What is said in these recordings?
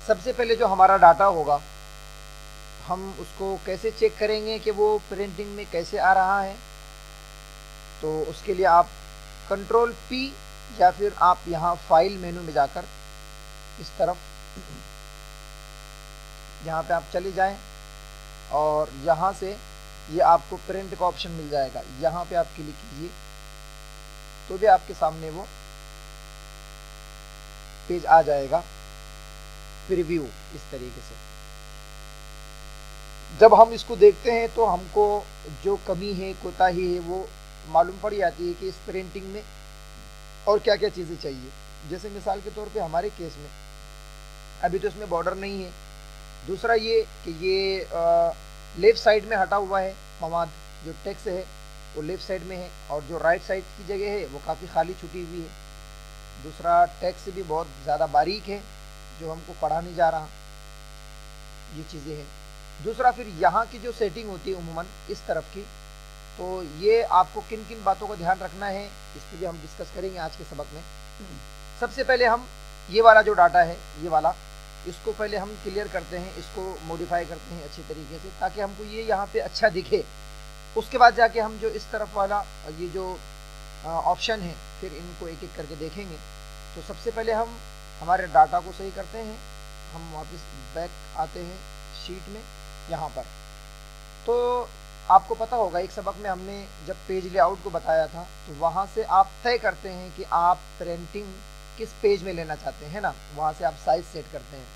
सबसे पहले जो हमारा डाटा होगा हम उसको कैसे चेक करेंगे कि वो प्रिंटिंग में कैसे आ रहा है। तो उसके लिए आप कंट्रोल पी या फिर आप यहाँ फाइल मेनू में जाकर इस तरफ यहाँ पे आप चले जाएं और यहाँ से ये आपको प्रिंट का ऑप्शन मिल जाएगा। यहाँ पे आप क्लिक कीजिए तो भी आपके सामने वो पेज आ जाएगा प्रीव्यू इस तरीके से। जब हम इसको देखते हैं तो हमको जो कमी है कोताही है वो मालूम पड़ जाती है कि इस प्रिंटिंग में और क्या क्या चीज़ें चाहिए। जैसे मिसाल के तौर पे हमारे केस में अभी तो इसमें बॉर्डर नहीं है। दूसरा ये कि ये लेफ़्ट साइड में हटा हुआ है मवाद, जो टेक्स्ट है वो लेफ़्ट साइड में है और जो राइट साइड की जगह है वो काफ़ी खाली छुटी हुई है। दूसरा टेक्स्ट भी बहुत ज़्यादा बारीक है जो हमको पढ़ा नहीं जा रहा, ये चीज़ें हैं। दूसरा फिर यहाँ की जो सेटिंग होती है उमूमन इस तरफ की, तो ये आपको किन किन बातों का ध्यान रखना है इस पर भी हम डिस्कस करेंगे आज के सबक में। सबसे पहले हम ये वाला जो डाटा है ये वाला, इसको पहले हम क्लियर करते हैं, इसको मॉडिफाई करते हैं अच्छी तरीके से ताकि हमको ये यहाँ पे अच्छा दिखे। उसके बाद जाके हम जो इस तरफ वाला ये जो ऑप्शन है फिर इनको एक एक करके देखेंगे। तो सबसे पहले हम हमारे डाटा को सही करते हैं। हम वापस बैक आते हैं शीट में यहाँ पर। तो आपको पता होगा एक सबक में हमने जब पेज लेआउट को बताया था तो वहाँ से आप तय करते हैं कि आप प्रिंटिंग किस पेज में लेना चाहते हैं ना, वहाँ से आप साइज़ सेट करते हैं।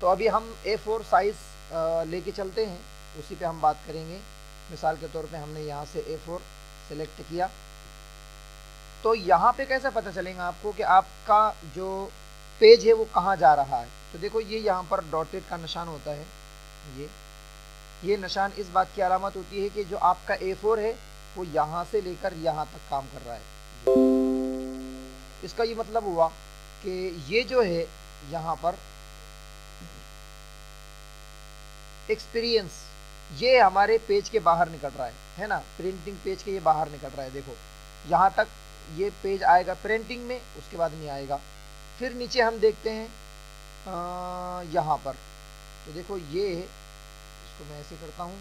तो अभी हम A4 साइज़ लेके चलते हैं, उसी पे हम बात करेंगे। मिसाल के तौर पे हमने यहाँ से A4 सेलेक्ट किया तो यहाँ पे कैसे पता चलेगा आपको कि आपका जो पेज है वो कहाँ जा रहा है। तो देखो ये यहाँ पर डॉटेड का निशान होता है, ये निशान इस बात की अलामत होती है कि जो आपका A4 है वो यहाँ से लेकर यहाँ तक काम कर रहा है। इसका ये मतलब हुआ कि ये जो है यहाँ पर एक्सपीरियंस ये हमारे पेज के बाहर निकल रहा है ना, प्रिंटिंग पेज के ये बाहर निकल रहा है। देखो यहाँ तक ये पेज आएगा प्रिंटिंग में, उसके बाद नहीं आएगा। फिर नीचे हम देखते हैं यहाँ पर, तो देखो ये है, इसको मैं ऐसे करता हूँ,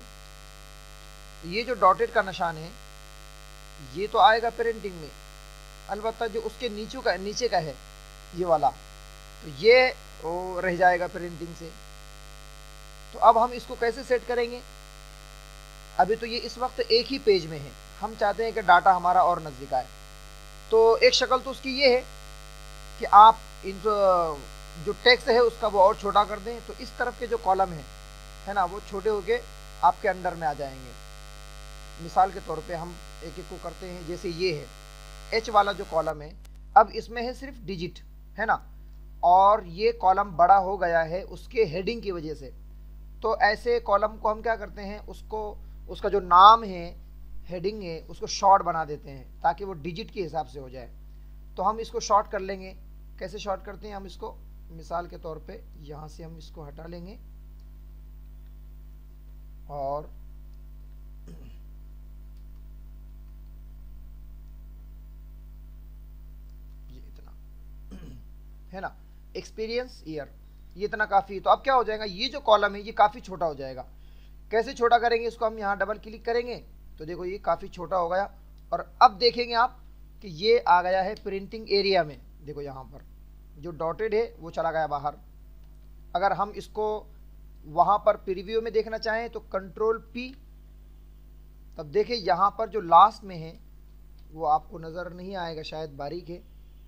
ये जो डॉटेड का निशान है ये तो आएगा प्रिंटिंग में, अलबत्ता जो उसके नीचे का है ये वाला तो ये वो रह जाएगा प्रिंटिंग से। तो अब हम इसको कैसे सेट करेंगे। अभी तो ये इस वक्त एक ही पेज में है, हम चाहते हैं कि डाटा हमारा और नज़दीक आए। तो एक शक्ल तो उसकी ये है कि आप इन जो टेक्स्ट है उसका वो और छोटा कर दें, तो इस तरफ के जो कॉलम है ना वो छोटे होके आपके अंडर में आ जाएंगे। मिसाल के तौर पे हम एक एक को करते हैं। जैसे ये है H वाला जो कॉलम है, अब इसमें है सिर्फ डिजिट है ना, और ये कॉलम बड़ा हो गया है उसके हेडिंग की वजह से। तो ऐसे कॉलम को हम क्या करते हैं, उसका जो नाम है हेडिंग है उसको शॉर्ट बना देते हैं ताकि वो डिजिट के हिसाब से हो जाए। तो हम इसको शॉर्ट कर लेंगे। कैसे शॉर्ट करते हैं हम इसको, मिसाल के तौर पे यहाँ से हम इसको हटा लेंगे और ये इतना है ना, एक्सपीरियंस ईयर, ये इतना काफ़ी। तो अब क्या हो जाएगा, ये जो कॉलम है ये काफ़ी छोटा हो जाएगा। कैसे छोटा करेंगे इसको, हम यहाँ डबल क्लिक करेंगे तो देखो ये काफ़ी छोटा हो गया। और अब देखेंगे आप कि ये आ गया है प्रिंटिंग एरिया में। देखो यहाँ पर जो डॉटेड है वो चला गया बाहर। अगर हम इसको वहाँ पर प्रीव्यू में देखना चाहें तो कंट्रोल P, तब देखिए यहाँ पर जो लास्ट में है वो आपको नज़र नहीं आएगा, शायद बारीक है।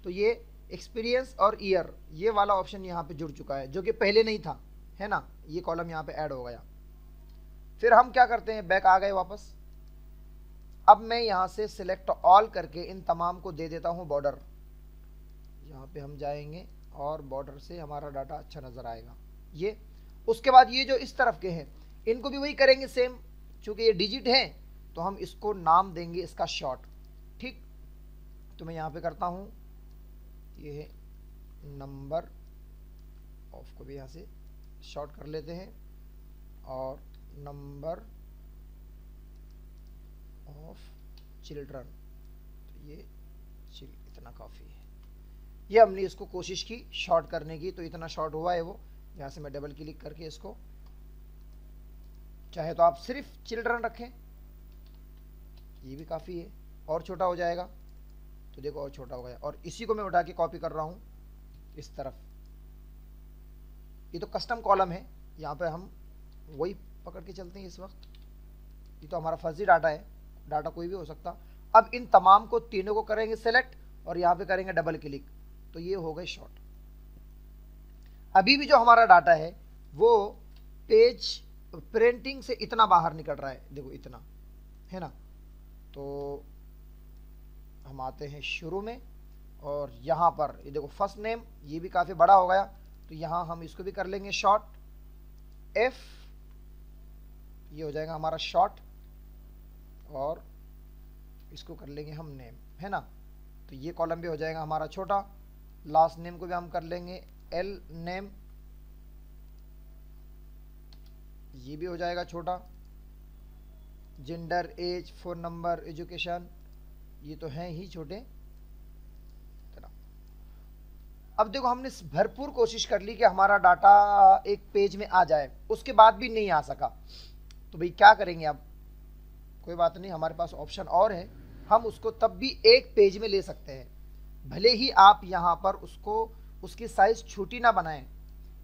तो ये एक्सपीरियंस और ईयर ये वाला ऑप्शन यहाँ पे जुड़ चुका है जो कि पहले नहीं था, है ना, ये कॉलम यहाँ पे ऐड हो गया। फिर हम क्या करते हैं, बैक आ गए वापस। अब मैं यहाँ से सिलेक्ट ऑल करके इन तमाम को दे देता हूँ बॉर्डर। यहाँ पे हम जाएंगे और बॉर्डर से हमारा डाटा अच्छा नज़र आएगा ये। उसके बाद ये जो इस तरफ के हैं इनको भी वही करेंगे सेम, चूँकि ये डिजिट है तो हम इसको नाम देंगे इसका शॉर्ट। ठीक, तो मैं यहाँ पे करता हूँ, ये है नंबर ऑफ को भी यहाँ से शॉर्ट कर लेते हैं और नंबर ऑफ चिल्ड्रन, तो ये इतना काफ़ी है। ये हमने इसको कोशिश की शॉर्ट करने की, तो इतना शॉर्ट हुआ है वो। यहाँ से मैं डबल क्लिक करके इसको, चाहे तो आप सिर्फ चिल्ड्रन रखें, ये भी काफ़ी है, और छोटा हो जाएगा। तो देखो और छोटा हो गया, और इसी को मैं उठा के कॉपी कर रहा हूँ इस तरफ। ये तो कस्टम कॉलम है, यहाँ पे हम वही पकड़ के चलते हैं इस वक्त। ये तो हमारा फर्जी डाटा है, डाटा कोई भी हो सकता। अब इन तमाम को तीनों को करेंगे सेलेक्ट और यहाँ पे करेंगे डबल क्लिक, तो ये हो गए शॉर्ट। अभी भी जो हमारा डाटा है वो पेज प्रिंटिंग से इतना बाहर निकल रहा है, देखो इतना है ना। तो हम आते हैं शुरू में, और यहाँ पर ये देखो फर्स्ट नेम, ये भी काफ़ी बड़ा हो गया, तो यहाँ हम इसको भी कर लेंगे शॉर्ट एफ, ये हो जाएगा हमारा शॉर्ट, और इसको कर लेंगे हम नेम, है ना। तो ये कॉलम भी हो जाएगा हमारा छोटा। लास्ट नेम को भी हम कर लेंगे एल नेम, ये भी हो जाएगा छोटा। Gender, age, phone number, education, ये तो हैं ही छोटे। अब देखो हमने भरपूर कोशिश कर ली कि हमारा डाटा एक पेज में आ जाए, उसके बाद भी नहीं आ सका, तो भाई क्या करेंगे। अब कोई बात नहीं, हमारे पास ऑप्शन और है, हम उसको तब भी एक पेज में ले सकते हैं, भले ही आप यहाँ पर उसको उसकी साइज छोटी ना बनाएं।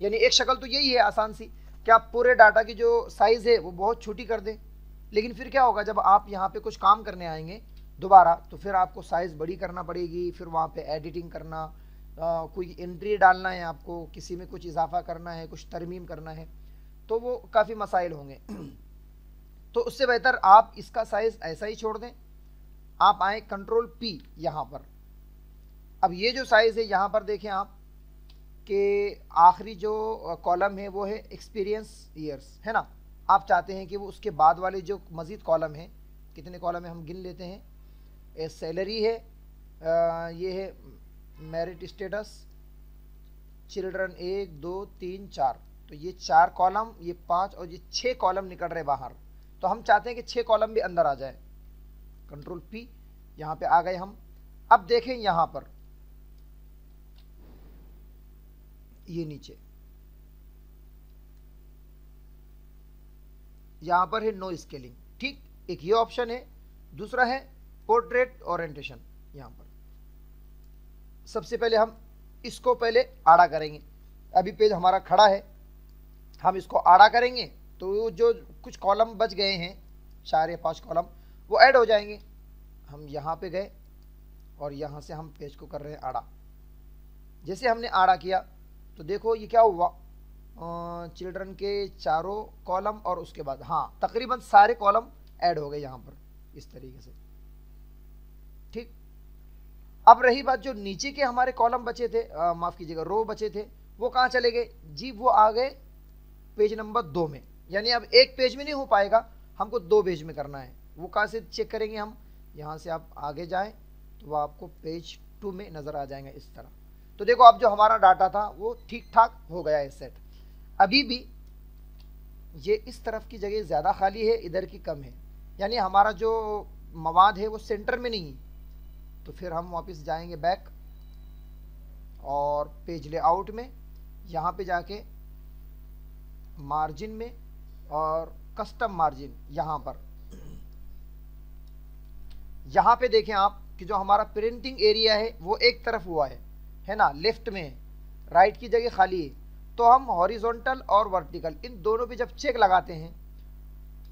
यानी एक शक्ल तो यही है आसान सी कि आप पूरे डाटा की जो साइज है वो बहुत छोटी कर दें, लेकिन फिर क्या होगा जब आप यहाँ पे कुछ काम करने आएंगे दोबारा, तो फिर आपको साइज बड़ी करना पड़ेगी, फिर वहाँ पे एडिटिंग करना, कोई एंट्री डालना है आपको, किसी में कुछ इजाफा करना है, कुछ तरमीम करना है, तो वो काफ़ी मसाइल होंगे। तो उससे बेहतर आप इसका साइज ऐसा ही छोड़ दें। आप आए कंट्रोल पी यहाँ पर। अब ये जो साइज है यहाँ पर देखें आप कि आखिरी जो कॉलम है वो है एक्सपीरियंस ईयर्स, है ना। आप चाहते हैं कि वो उसके बाद वाले जो मज़ीद कॉलम है, कितने कॉलम है हम गिन लेते हैं। सैलरी है, ये है मेरिट स्टेटस, चिल्ड्रन 1 2 3 4, तो ये 4 कॉलम, ये 5 और ये 6 कॉलम निकल रहे बाहर। तो हम चाहते हैं कि 6 कॉलम भी अंदर आ जाए। कंट्रोल पी, यहाँ पे आ गए हम। अब देखें यहाँ पर ये नीचे यहाँ पर है नो स्केलिंग, ठीक। एक ये ऑप्शन है, दूसरा है पोर्ट्रेट ओरिएंटेशन। यहाँ पर सबसे पहले हम इसको पहले आड़ा करेंगे। अभी पेज हमारा खड़ा है, हम इसको आड़ा करेंगे तो जो कुछ कॉलम बच गए हैं 4 या 5 कॉलम वो ऐड हो जाएंगे। हम यहाँ पे गए और यहाँ से हम पेज को कर रहे हैं आड़ा। जैसे हमने आड़ा किया तो देखो ये क्या हुआ, चिल्ड्रन के चारों कॉलम और उसके बाद हाँ तकरीबन सारे कॉलम ऐड हो गए यहाँ पर इस तरीके से, ठीक। अब रही बात जो नीचे के हमारे कॉलम बचे थे, माफ़ कीजिएगा रो बचे थे, वो कहाँ चले गए जी, वो आ गए पेज नंबर 2 में। यानी अब एक पेज में नहीं हो पाएगा, हमको 2 पेज में करना है। वो कहाँ से चेक करेंगे हम, यहाँ से आप आगे जाएं तो वो आपको पेज 2 में नज़र आ जाएंगे इस तरह। तो देखो अब जो हमारा डाटा था वो ठीक ठाक हो गया है सेट। अभी भी ये इस तरफ की जगह ज़्यादा खाली है, इधर की कम है, यानी हमारा जो मवाद है वो सेंटर में नहीं है। तो फिर हम वापस जाएंगे बैक और पेज लेआउट में, यहाँ पे जाके मार्जिन में और कस्टम मार्जिन, यहाँ पे देखें आप कि जो हमारा प्रिंटिंग एरिया है वो एक तरफ हुआ है ना, लेफ्ट में है, राइट की जगह खाली है। तो हम हॉरिजॉन्टल और वर्टिकल इन दोनों पे जब चेक लगाते हैं,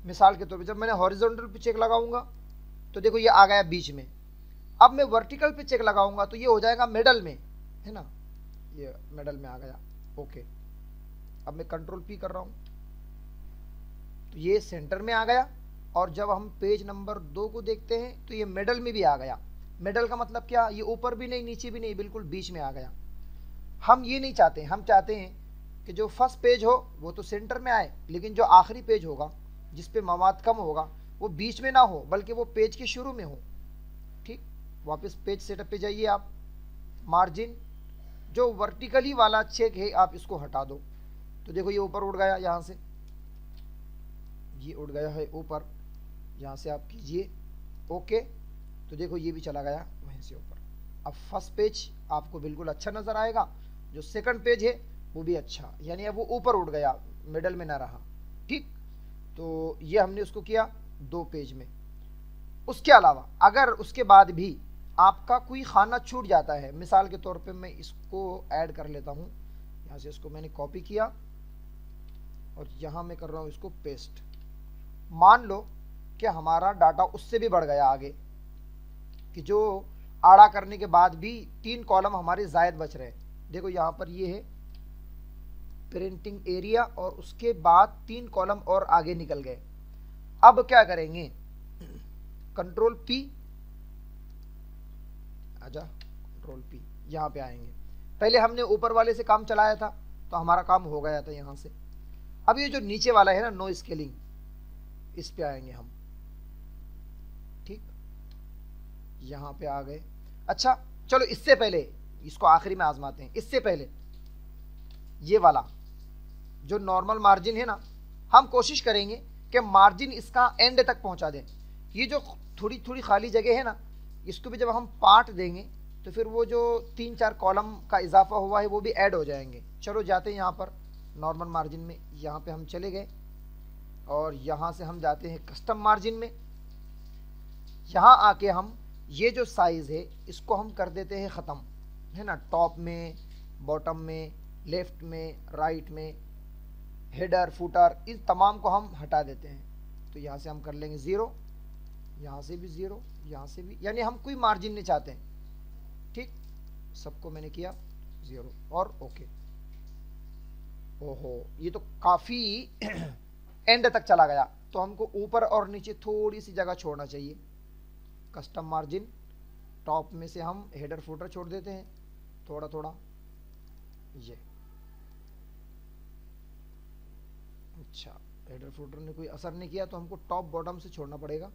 मिसाल के तौर पे जब मैंने हॉरिजॉन्टल पे चेक लगाऊंगा तो देखो ये आ गया बीच में। अब मैं वर्टिकल पे चेक लगाऊंगा तो ये हो जाएगा मिडल में, है ना, ये मिडल में आ गया। ओके, अब मैं कंट्रोल पी कर रहा हूँ तो ये सेंटर में आ गया। और जब हम पेज नंबर 2 को देखते हैं तो ये मिडल में भी आ गया। मिडल का मतलब क्या, ये ऊपर भी नहीं नीचे भी नहीं, बिल्कुल बीच में आ गया। हम ये नहीं चाहते, हम चाहते हैं कि जो फर्स्ट पेज हो वो तो सेंटर में आए, लेकिन जो आखिरी पेज होगा जिस पे मवाद कम होगा वो बीच में ना हो, बल्कि वो पेज के शुरू में हो, ठीक। वापस पेज सेटअप पे जाइए आप, मार्जिन जो वर्टिकली वाला चेक है आप इसको हटा दो, तो देखो ये ऊपर उड़ गया, यहाँ से ये उड़ गया है ऊपर, यहाँ से आप कीजिए ओके, तो देखो ये भी चला गया वहीं से ऊपर। अब फर्स्ट पेज आपको बिल्कुल अच्छा नज़र आएगा, जो सेकंड पेज है वो भी अच्छा, यानी अब वो ऊपर उठ गया, मिडल में ना रहा। ठीक, तो ये हमने उसको किया 2 पेज में। उसके अलावा अगर उसके बाद भी आपका कोई खाना छूट जाता है, मिसाल के तौर पे मैं इसको ऐड कर लेता हूँ, यहाँ से इसको मैंने कॉपी किया और यहाँ मैं कर रहा हूँ इसको पेस्ट। मान लो कि हमारा डाटा उससे भी बढ़ गया आगे, कि जो आड़ा करने के बाद भी 3 कॉलम हमारे जायद बच रहे हैं। देखो यहाँ पर ये है प्रिंटिंग एरिया और उसके बाद 3 कॉलम और आगे निकल गए। अब क्या करेंगे, कंट्रोल पी, आजा कंट्रोल पी, यहाँ पे आएंगे। पहले हमने ऊपर वाले से काम चलाया था तो हमारा काम हो गया था यहाँ से। अब ये जो नीचे वाला है ना नो स्केलिंग, इस पे आएंगे हम। ठीक, यहाँ पे आ गए। अच्छा चलो इससे पहले इसको आखिरी में आजमाते हैं। इससे पहले ये वाला जो नॉर्मल मार्जिन है ना, हम कोशिश करेंगे कि मार्जिन इसका एंड तक पहुंचा दें। ये जो थोड़ी थोड़ी खाली जगह है ना, इसको भी जब हम पार्ट देंगे तो फिर वो जो 3-4 कॉलम का इजाफा हुआ है वो भी ऐड हो जाएंगे। चलो जाते हैं यहाँ पर नॉर्मल मार्जिन में, यहाँ पे हम चले गए और यहाँ से हम जाते हैं कस्टम मार्जिन में। यहाँ आके हम ये जो साइज़ है इसको हम कर देते हैं ख़त्म, है ना, टॉप में, बॉटम में, लेफ्ट में, राइट में, हेडर फुटर, इन तमाम को हम हटा देते हैं। तो यहाँ से हम कर लेंगे 0, यहाँ से भी 0, यहाँ से भी, यानी हम कोई मार्जिन नहीं चाहते हैं। ठीक, सबको मैंने किया 0 और ओके। ओहो, ये तो काफ़ी एंड तक चला गया, तो हमको ऊपर और नीचे थोड़ी सी जगह छोड़ना चाहिए। कस्टम मार्जिन, टॉप में से हम हेडर फुटर छोड़ देते हैं थोड़ा थोड़ा, ये अच्छा, हेडर फुटर ने कोई असर नहीं किया तो हमको टॉप बॉटम से छोड़ना पड़ेगा।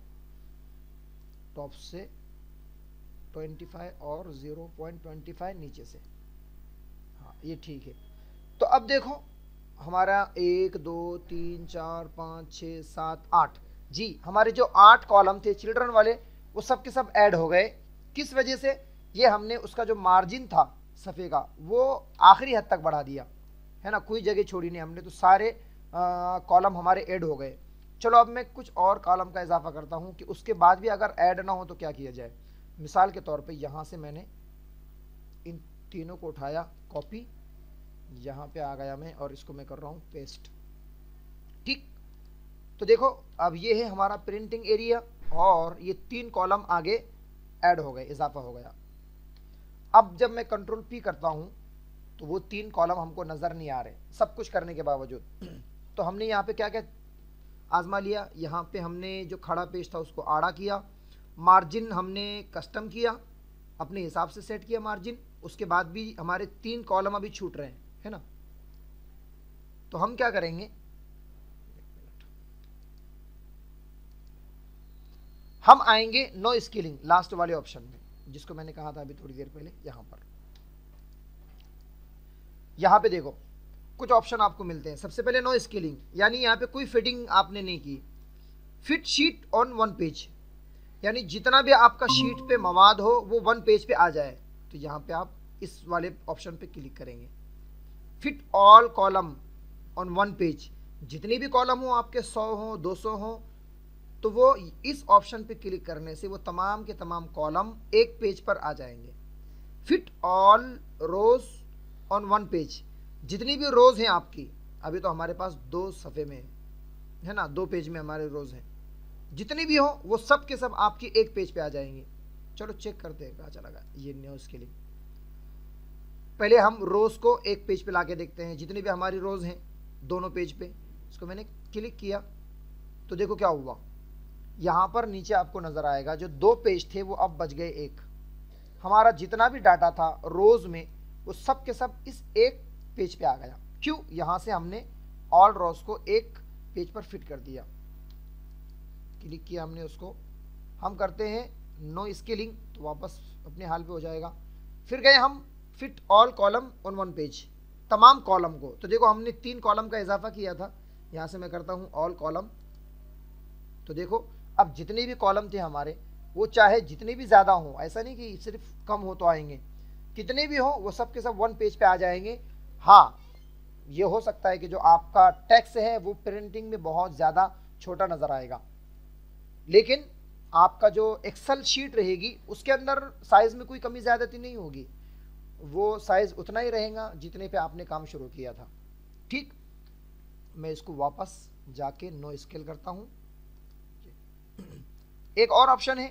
टॉप से 25 और 0.25 नीचे से, हाँ ये ठीक है। तो अब देखो हमारा 1 2 3 4 5 6 7 8, जी हमारे जो 8 कॉलम थे चिल्ड्रन वाले वो सब के सब ऐड हो गए। किस वजह से, ये हमने उसका जो मार्जिन था सफ़े का वो आखिरी हद तक बढ़ा दिया, है ना, कोई जगह छोड़ी नहीं हमने, तो सारे कॉलम हमारे ऐड हो गए। चलो अब मैं कुछ और कॉलम का इजाफा करता हूँ कि उसके बाद भी अगर ऐड ना हो तो क्या किया जाए। मिसाल के तौर पे यहाँ से मैंने इन तीनों को उठाया, कॉपी, यहाँ पे आ गया मैं और इसको मैं कर रहा हूँ पेस्ट। ठीक, तो देखो अब ये है हमारा प्रिंटिंग एरिया और ये 3 कॉलम आगे ऐड हो गए, इजाफा हो गया। अब जब मैं कंट्रोल पी करता हूँ तो वो 3 कॉलम हमको नज़र नहीं आ रहे, सब कुछ करने के बावजूद। तो हमने यहाँ पे क्या क्या आजमा लिया, यहाँ पे हमने जो खड़ा पेज था उसको आड़ा किया, मार्जिन हमने कस्टम किया, अपने हिसाब से सेट किया मार्जिन। उसके बाद भी हमारे 3 कॉलम अभी छूट रहे हैं, है ना, तो हम क्या करेंगे, हम आएंगे नो स्केलिंग लास्ट वाले ऑप्शन में, जिसको मैंने कहा था अभी थोड़ी देर पहले। यहाँ पर यहाँ पे देखो कुछ ऑप्शन आपको मिलते हैं। सबसे पहले नो स्केलिंग, यानी यहाँ पे कोई फिटिंग आपने नहीं की। फिट शीट ऑन 1 पेज, यानी जितना भी आपका शीट पे मवाद हो वो 1 पेज पे आ जाए, तो यहाँ पे आप इस वाले ऑप्शन पे क्लिक करेंगे। Fit all column on 1 page, जितनी भी कॉलम हो आपके 100 हो 200 हो, तो वो इस ऑप्शन पे क्लिक करने से वो तमाम के तमाम कॉलम एक पेज पर आ जाएंगे। Fit all rows on 1 page, जितनी भी रोज हैं आपकी, अभी तो हमारे पास 2 सफ़े में है ना, 2 पेज में हमारे रोज हैं, जितनी भी हो वो सब के सब आपकी एक पेज पे आ जाएंगे। चलो चेक करते हैं कहाँ चला गया ये न्यूज़ के लिए। पहले हम रोज को एक पेज पे लाके देखते हैं, जितनी भी हमारी रोज हैं दोनों पेज पे। इसको मैंने क्लिक किया तो देखो क्या हुआ, यहाँ पर नीचे आपको नजर आएगा जो 2 पेज थे वो अब बच गए 1। हमारा जितना भी डाटा था रोज में वो सब के सब इस एक पेज पे आ गया। क्यों, यहाँ से हमने ऑल रोज को एक पेज पर फिट कर दिया। क्लिक किया हमने उसको, हम करते हैं नो स्केलिंग तो वापस अपने हाल पे हो जाएगा। फिर गए हम fit all column on 1 page, तमाम कॉलम को, तो देखो हमने 3 कॉलम का इजाफा किया था। यहाँ से मैं करता हूँ ऑल कॉलम, तो देखो अब जितने भी कॉलम थे हमारे वो चाहे जितने भी ज़्यादा हों, ऐसा नहीं कि सिर्फ कम हो तो आएंगे, कितने भी हो वो सब के सब 1 पेज पे आ जाएंगे। हाँ, ये हो सकता है कि जो आपका टेक्स्ट है वो प्रिंटिंग में बहुत ज़्यादा छोटा नज़र आएगा, लेकिन आपका जो एक्सेल शीट रहेगी उसके अंदर साइज़ में कोई कमी ज़्यादती नहीं होगी, वो साइज़ उतना ही रहेगा जितने पे आपने काम शुरू किया था। ठीक, मैं इसको वापस जाके नो स्केल करता हूँ। एक और ऑप्शन है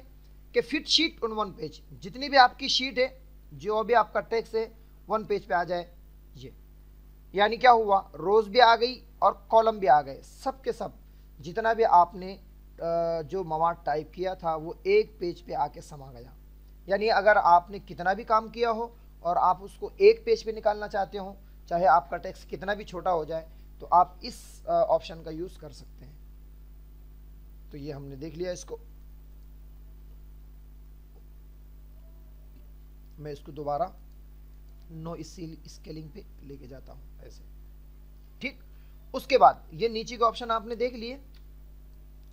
कि fit sheet on one page, जितनी भी आपकी शीट है, जो भी आपका टेक्स्ट है, वन पेज पे आ जाए। ये यानी क्या हुआ, रोज भी आ गई और कॉलम भी आ गए, सब के सब जितना भी आपने जो मवाद टाइप किया था वो एक पेज पे आके समा गया। यानी अगर आपने कितना भी काम किया हो और आप उसको एक पेज पे निकालना चाहते हो, चाहे आपका टेक्स्ट कितना भी छोटा हो जाए, तो आप इस ऑप्शन का यूज़ कर सकते हैं। तो ये हमने देख लिया इसको। मैं इसको दोबारा नो स्केलिंग पे लेके जाता हूं ऐसे। ठीक, उसके बाद ये नीचे के ऑप्शन आपने देख लिए,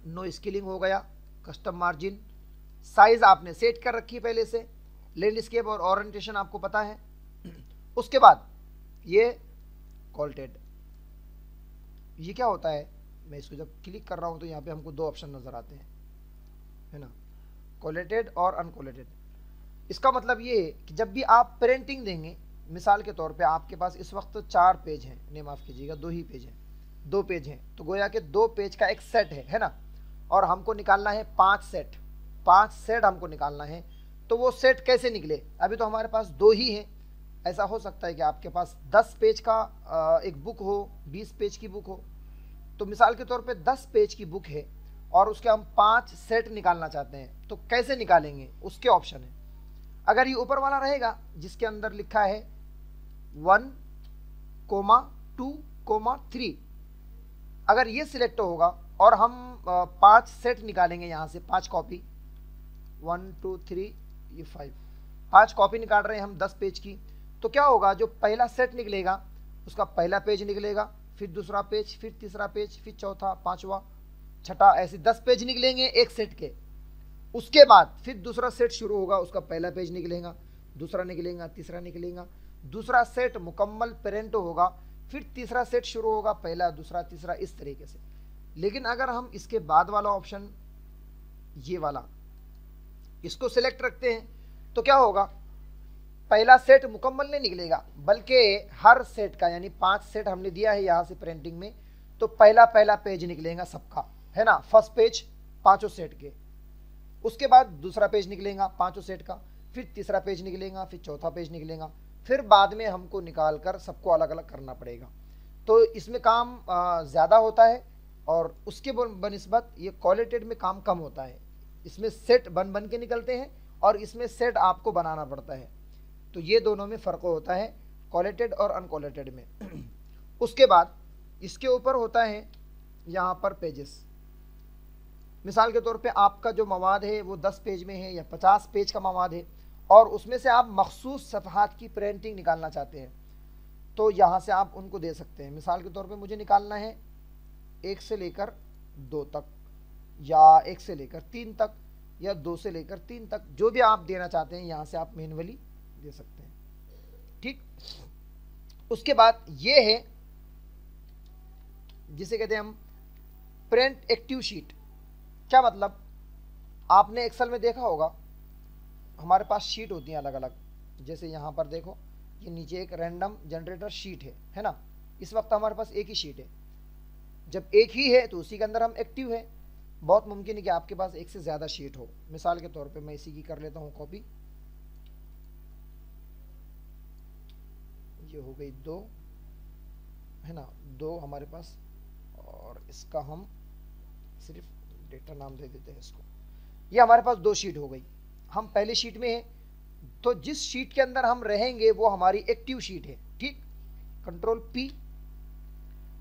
नो स्केलिंग हो गया, कस्टम मार्जिन, साइज आपने सेट कर रखी पहले से, लैंडस्केप और ओरिएंटेशन आपको पता है। उसके बाद ये कॉल्टेड, ये क्या होता है, मैं इसको जब क्लिक कर रहा हूं तो यहाँ पे हमको दो ऑप्शन नजर आते हैं, है ना, कोलेटेड और अनकोलेटेड। इसका मतलब ये है कि जब भी आप प्रिंटिंग देंगे, मिसाल के तौर पे आपके पास इस वक्त 4 पेज हैं, नहीं माफ़ कीजिएगा 2 ही पेज हैं, 2 पेज हैं, तो गोया के 2 पेज का एक सेट है ना, और हमको निकालना है 5 सेट हमको निकालना है। तो वो सेट कैसे निकले, अभी तो हमारे पास 2 ही हैं। ऐसा हो सकता है कि आपके पास 10 पेज का एक बुक हो, 20 पेज की बुक हो। तो मिसाल के तौर पे 10 पेज की बुक है और उसके हम 5 सेट निकालना चाहते हैं, तो कैसे निकालेंगे, उसके ऑप्शन है। अगर ये ऊपर वाला रहेगा जिसके अंदर लिखा है 1, 2, 3, अगर ये सिलेक्ट होगा और हम 5 सेट निकालेंगे, यहाँ से 5 कॉपी, 1, 2, 3, ये 5 कॉपी निकाल रहे हैं हम 10 पेज की, तो क्या होगा, जो पहला सेट निकलेगा उसका पहला पेज निकलेगा, फिर दूसरा पेज, फिर तीसरा पेज, फिर चौथा, पांचवा, छठा, ऐसे 10 पेज निकलेंगे एक सेट के। उसके बाद फिर दूसरा सेट शुरू होगा, उसका पहला पेज निकलेगा, दूसरा निकलेगा, तीसरा निकलेगा, दूसरा सेट मुकम्मल प्रिंट होगा, फिर तीसरा सेट शुरू होगा, पहला, दूसरा, तीसरा, इस तरीके से। लेकिन अगर हम इसके बाद वाला ऑप्शन, ये वाला, इसको सिलेक्ट रखते हैं, तो क्या होगा, पहला सेट मुकम्मल नहीं निकलेगा, बल्कि हर सेट का, यानी 5 सेट हमने दिया है यहाँ से प्रिंटिंग में, तो पहला पेज निकलेगा सबका, है ना, फर्स्ट पेज 5 सेट के। उसके बाद दूसरा पेज निकलेगा 5 सेट का, फिर तीसरा पेज निकलेगा, फिर चौथा पेज निकलेगा, फिर बाद में हमको निकाल कर सबको अलग अलग करना पड़ेगा। तो इसमें काम ज़्यादा होता है और उसके बनिस्बत ये कोलेटेड में काम कम होता है। इसमें सेट बन के निकलते हैं और इसमें सेट आपको बनाना पड़ता है। तो ये दोनों में फ़र्क होता है, कोलेटेड और अनकोलेटेड में। उसके बाद इसके ऊपर होता है यहाँ पर पेजेस। मिसाल के तौर पे आपका जो मवाद है वो 10 पेज में है या 50 पेज का मवाद है और उसमें से आप मखसूस सफ़हात की प्रिंटिंग निकालना चाहते हैं, तो यहाँ से आप उनको दे सकते हैं। मिसाल के तौर पे मुझे निकालना है 1 से लेकर 2 तक, या 1 से लेकर 3 तक, या 2 से लेकर 3 तक, जो भी आप देना चाहते हैं यहाँ से आप मैन्युअली दे सकते हैं। ठीक, उसके बाद ये है जिसे कहते हैं हम प्रिंट एक्टिव शीट। क्या मतलब, आपने एक्सेल में देखा होगा हमारे पास शीट होती हैं अलग अलग, जैसे यहाँ पर देखो ये नीचे एक रैंडम जनरेटर शीट है ना, इस वक्त हमारे पास एक ही शीट है। जब एक ही है तो उसी के अंदर हम एक्टिव है। बहुत मुमकिन है कि आपके पास एक से ज़्यादा शीट हो। मिसाल के तौर पे मैं इसी की कर लेता हूँ कॉपी, ये हो गई 2, है ना, 2 हमारे पास, और इसका हम सिर्फ डेटा नाम दे देते हैं इसको। ये हमारे पास 2 शीट हो गई। हम पहले शीट में हैं, तो जिस शीट के अंदर हम रहेंगे वो हमारी एक्टिव शीट है। ठीक, कंट्रोल P,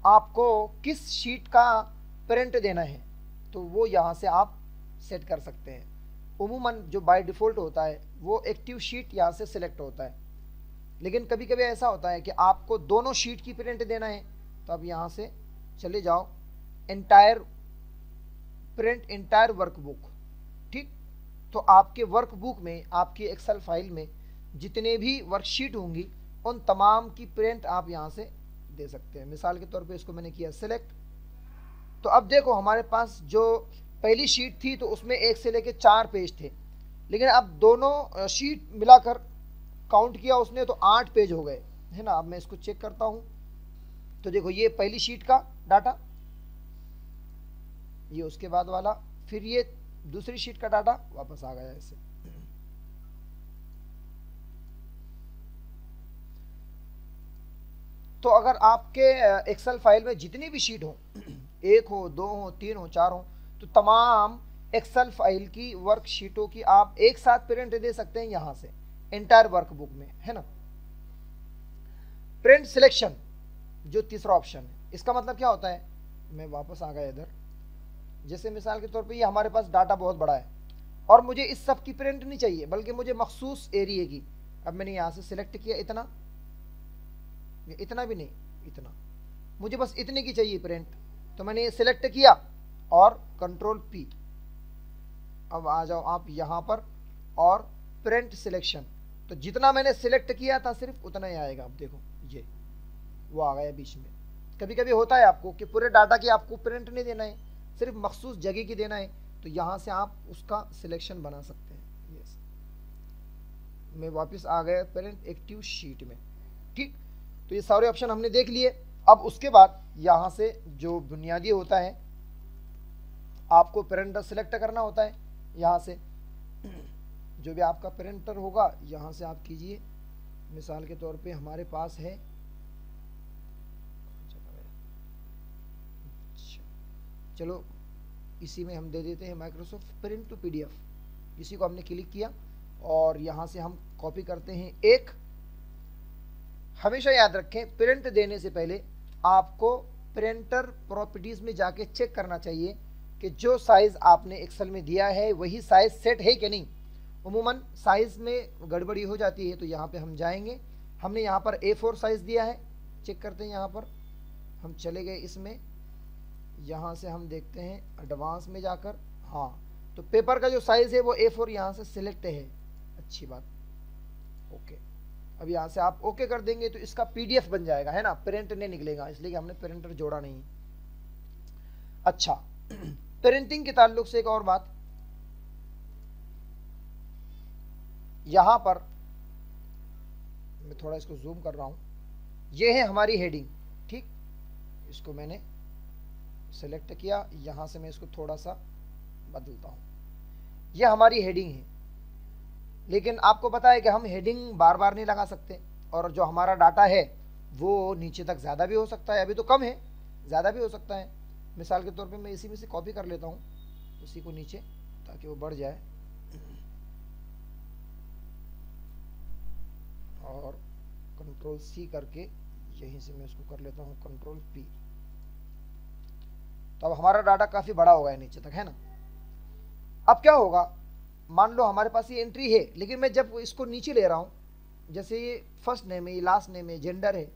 आपको किस शीट का प्रिंट देना है तो वो यहाँ से आप सेट कर सकते हैं। उमूमन जो बाय डिफ़ॉल्ट होता है वो एक्टिव शीट यहाँ से सिलेक्ट होता है, लेकिन कभी कभी ऐसा होता है कि आपको दोनों शीट की प्रिंट देना है, तो अब यहाँ से चले जाओ एंटायर प्रिंट एंटायर वर्कबुक। ठीक, तो आपके वर्कबुक में, आपकी एक्सेल फाइल में जितने भी वर्कशीट होंगी उन तमाम की प्रिंट आप यहाँ से दे सकते हैं। मिसाल के तौर पे इसको मैंने किया सिलेक्ट, तो अब देखो हमारे पास जो पहली शीट थी तो उसमें 1 से लेके 4 पेज थे, लेकिन अब दोनों शीट मिलाकर काउंट किया उसने तो 8 पेज हो गए, है ना। अब मैं इसको चेक करता हूं, तो देखो ये पहली शीट का डाटा, ये उसके बाद वाला, फिर ये दूसरी शीट का डाटा वापस आ गया ऐसे। तो अगर आपके एक्सेल फाइल में जितनी भी शीट हो, 1 हो, 2 हो, 3 हो, 4 हो, तो तमाम एक्सेल फाइल की वर्कशीटों की आप एक साथ प्रिंट दे सकते हैं यहां से एंटायर वर्कबुक में, है ना। प्रिंट सिलेक्शन जो तीसरा ऑप्शन है, इसका मतलब क्या होता है, मैं वापस आ गया इधर। जैसे मिसाल के तौर पे ये हमारे पास डाटा बहुत बड़ा है और मुझे इस सब की प्रिंट नहीं चाहिए, बल्कि मुझे मखसूस एरिया की। अब मैंने यहां से सिलेक्ट किया इतना, इतना भी नहीं, इतना, मुझे बस इतने की चाहिए प्रिंट, तो मैंने ये सिलेक्ट किया और कंट्रोल पी। अब आ जाओ आप यहां पर और प्रिंट सिलेक्शन, तो जितना मैंने सिलेक्ट किया था सिर्फ उतना ही आएगा। अब देखो ये वो आ गया बीच में। कभी कभी होता है आपको कि पूरे डाटा की आपको प्रिंट नहीं देना है, सिर्फ मखसूस जगह की देना है, तो यहां से आप उसका सिलेक्शन बना सकते हैं। यस, मैं वापस आ गया प्रिंट एक्टिव शीट में, ठीक। तो ये सारे ऑप्शन हमने देख लिए। अब उसके बाद यहां से जो बुनियादी होता है, आपको प्रिंटर सिलेक्ट करना होता है। यहां से जो भी आपका प्रिंटर होगा यहां से आप कीजिए। मिसाल के तौर पे हमारे पास है, चलो इसी में हम दे देते हैं माइक्रोसॉफ्ट प्रिंट टू पीडीएफ। इसी को हमने क्लिक किया और यहां से हम कॉपी करते हैं एक। हमेशा याद रखें, प्रिंट देने से पहले आपको प्रिंटर प्रॉपर्टीज में जाके चेक करना चाहिए कि जो साइज आपने एक्सेल में दिया है वही साइज सेट है कि नहीं। उमूमन साइज में गड़बड़ी हो जाती है, तो यहाँ पे हम जाएंगे। हमने यहाँ पर A4 साइज दिया है, चेक करते हैं। यहाँ पर हम चले गए इसमें, यहाँ से हम देखते हैं एडवांस में जाकर, हाँ, तो पेपर का जो साइज है वो A4 यहाँ से सिलेक्ट है। अच्छी बात, ओके। अब यहाँ से आप ओके कर देंगे तो इसका PDF बन जाएगा, है ना, प्रिंट नहीं निकलेगा, इसलिए कि हमने प्रिंटर जोड़ा नहीं। अच्छा, प्रिंटिंग के ताल्लुक से एक और बात, यहां पर मैं थोड़ा इसको जूम कर रहा हूं, ये है हमारी हेडिंग, ठीक। इसको मैंने सेलेक्ट किया, यहां से मैं इसको थोड़ा सा बदलता हूं। यह हमारी हेडिंग है, लेकिन आपको पता है कि हम हेडिंग बार बार नहीं लगा सकते, और जो हमारा डाटा है वो नीचे तक ज़्यादा भी हो सकता है, अभी तो कम है, ज़्यादा भी हो सकता है। मिसाल के तौर पे मैं इसी में से कॉपी कर लेता हूँ उसी को नीचे, ताकि वो बढ़ जाए, और कंट्रोल C करके यहीं से मैं इसको कर लेता हूँ कंट्रोल P। तो अब हमारा डाटा काफ़ी बड़ा हो गया नीचे तक, है ना। अब क्या होगा, मान लो हमारे पास ये एंट्री है, लेकिन मैं जब इसको नीचे ले रहा हूँ, जैसे ये फर्स्ट नेम है, ये लास्ट नेम है, जेंडर है,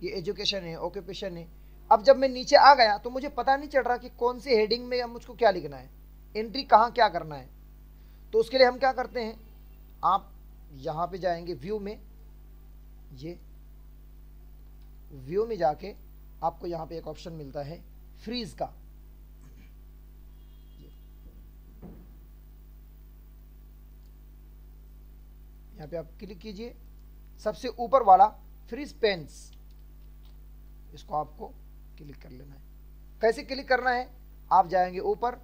ये एजुकेशन है, ऑक्यूपेशन है। अब जब मैं नीचे आ गया तो मुझे पता नहीं चल रहा कि कौन सी हेडिंग में मुझको क्या लिखना है, एंट्री कहाँ क्या करना है। तो उसके लिए हम क्या करते हैं, आप यहाँ पे जाएंगे व्यू में, ये व्यू में जाके आपको यहाँ पे एक ऑप्शन मिलता है फ्रीज का। यहाँ पे आप क्लिक कीजिए, सबसे ऊपर वाला फ्रीज पेन्स, इसको आपको क्लिक कर लेना है। कैसे क्लिक करना है, आप जाएंगे ऊपर,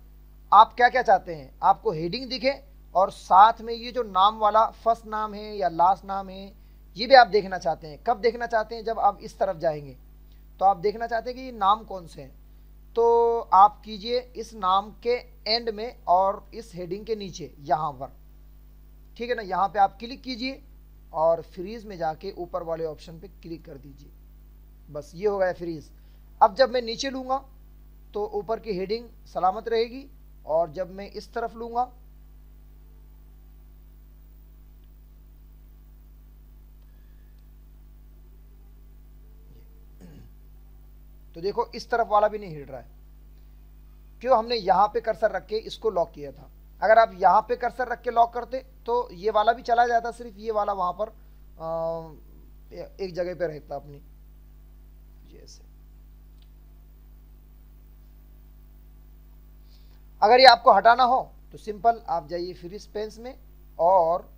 आप क्या क्या चाहते हैं, आपको हेडिंग दिखे और साथ में ये जो नाम वाला फर्स्ट नाम है या लास्ट नाम है ये भी आप देखना चाहते हैं। कब देखना चाहते हैं, जब आप इस तरफ जाएंगे तो आप देखना चाहते हैं कि ये नाम कौन से हैं, तो आप कीजिए इस नाम के एंड में और इस हेडिंग के नीचे यहाँ पर, ठीक है ना। यहाँ पे आप क्लिक कीजिए और फ्रीज में जाके ऊपर वाले ऑप्शन पे क्लिक कर दीजिए, बस ये हो गया फ्रीज। अब जब मैं नीचे लूँगा तो ऊपर की हेडिंग सलामत रहेगी, और जब मैं इस तरफ लूँगा तो देखो इस तरफ वाला भी नहीं हिल रहा है। क्यों, हमने यहाँ पे कर्सर रख के इसको लॉक किया था। अगर आप यहाँ पे कर्सर रख के लॉक करते तो ये वाला भी चला जाता, सिर्फ ये वाला वहाँ पर एक जगह पे रहता अपनी। जैसे अगर ये आपको हटाना हो तो सिंपल आप जाइए फ्रीज पेंस में और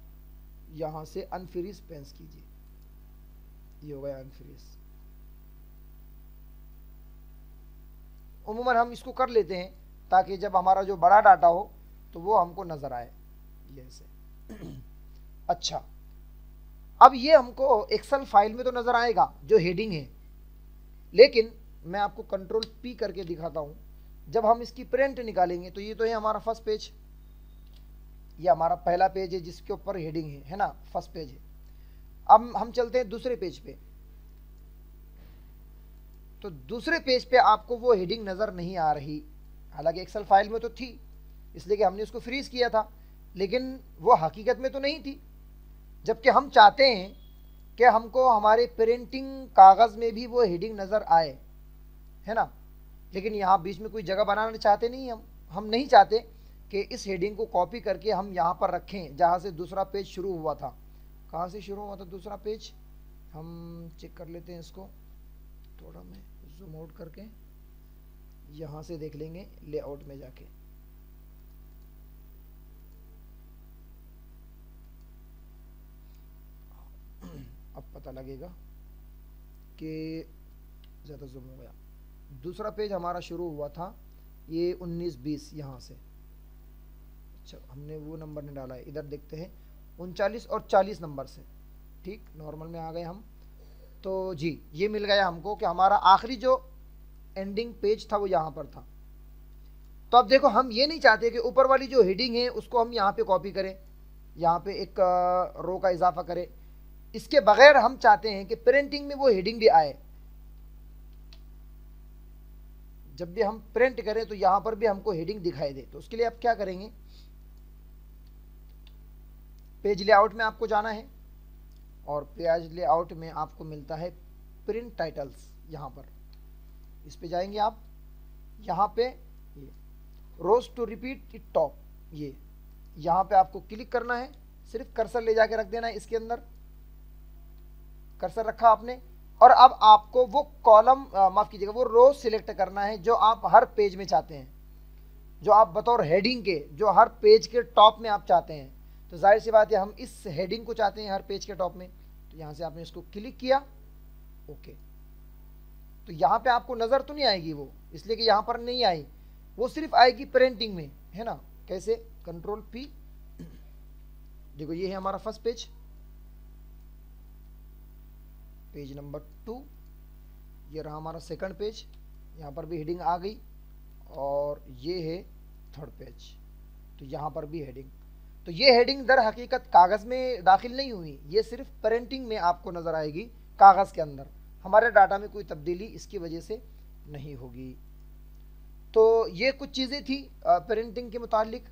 यहां से अनफ्रीज पेंस कीजिए, ये हो गया अनफ्रीज। उम्मूमन हम इसको कर लेते हैं ताकि जब हमारा जो बड़ा डाटा हो तो वो हमको नजर आए, ये ऐसे। अच्छा, अब ये हमको एक्सेल फाइल में तो नजर आएगा जो हेडिंग है, लेकिन मैं आपको कंट्रोल पी करके दिखाता हूं। जब हम इसकी प्रिंट निकालेंगे तो ये तो है हमारा फर्स्ट पेज, ये हमारा पहला पेज है जिसके ऊपर हेडिंग है ना, फर्स्ट पेज है। अब हम चलते हैं दूसरे पेज पे, तो दूसरे पेज पे आपको वो हेडिंग नजर नहीं आ रही, हालांकि एक्सेल फाइल में तो थी इसलिए कि हमने उसको फ्रीज किया था, लेकिन वो हकीकत में तो नहीं थी। जबकि हम चाहते हैं कि हमको हमारे प्रिंटिंग कागज में भी वो हेडिंग नजर आए, है ना, लेकिन यहाँ बीच में कोई जगह बनाना चाहते नहीं हम नहीं चाहते कि इस हेडिंग को कॉपी करके हम यहाँ पर रखें जहाँ से दूसरा पेज शुरू हुआ था। कहाँ से शुरू हुआ था दूसरा पेज, हम चेक कर लेते हैं इसको, थोड़ा मैं जूम आउट करके यहाँ से देख लेंगे लेआउट में जाके। अब पता लगेगा कि ज़्यादा जूम हो गया। दूसरा पेज हमारा शुरू हुआ था ये 19-20 यहाँ से। अच्छा, हमने वो नंबर नहीं डाला है, इधर देखते हैं 39 और 40 नंबर से। ठीक, नॉर्मल में आ गए हम। तो जी ये मिल गया हमको कि हमारा आखिरी जो एंडिंग पेज था वो यहाँ पर था। तो अब देखो, हम ये नहीं चाहते कि ऊपर वाली जो हेडिंग है उसको हम यहाँ पे कॉपी करें, यहाँ पे एक रो का इजाफा करें। इसके बगैर हम चाहते हैं कि प्रिंटिंग में वो हेडिंग भी आए। जब भी हम प्रिंट करें तो यहां पर भी हमको हेडिंग दिखाई दे। तो उसके लिए आप क्या करेंगे, पेज लेआउट में आपको जाना है और पेज लेआउट में आपको मिलता है प्रिंट टाइटल्स, यहां पर इस पे जाएंगे आप। यहां पे ये रोज टू रिपीट इट टॉप, ये यहां पे आपको क्लिक करना है, सिर्फ कर्सर ले जाके रख देना है इसके अंदर। कर्सर रखा आपने और अब आपको वो कॉलम माफ कीजिएगा वो रो सिलेक्ट करना है जो आप हर पेज में चाहते हैं, जो आप बतौर हेडिंग के जो हर पेज के टॉप में आप चाहते हैं। तो जाहिर सी बात है हम इस हेडिंग को चाहते हैं हर पेज के टॉप में। तो यहाँ से आपने इसको क्लिक किया, ओके। तो यहाँ पे आपको नज़र तो नहीं आएगी वो, इसलिए कि यहाँ पर नहीं आई, वो सिर्फ आएगी प्रिंटिंग में, है ना। कैसे, कंट्रोल पी, देखो ये है हमारा फर्स्ट पेज, पेज नंबर 2। ये रहा हमारा सेकंड पेज, यहाँ पर भी हेडिंग आ गई, और ये है थर्ड पेज, तो यहाँ पर भी हेडिंग। तो ये हेडिंग दर हकीकत कागज़ में दाखिल नहीं हुई, ये सिर्फ प्रिंटिंग में आपको नज़र आएगी कागज़ के अंदर। हमारे डाटा में कोई तब्दीली इसकी वजह से नहीं होगी। तो ये कुछ चीज़ें थी प्रिंटिंग के मुतालिक।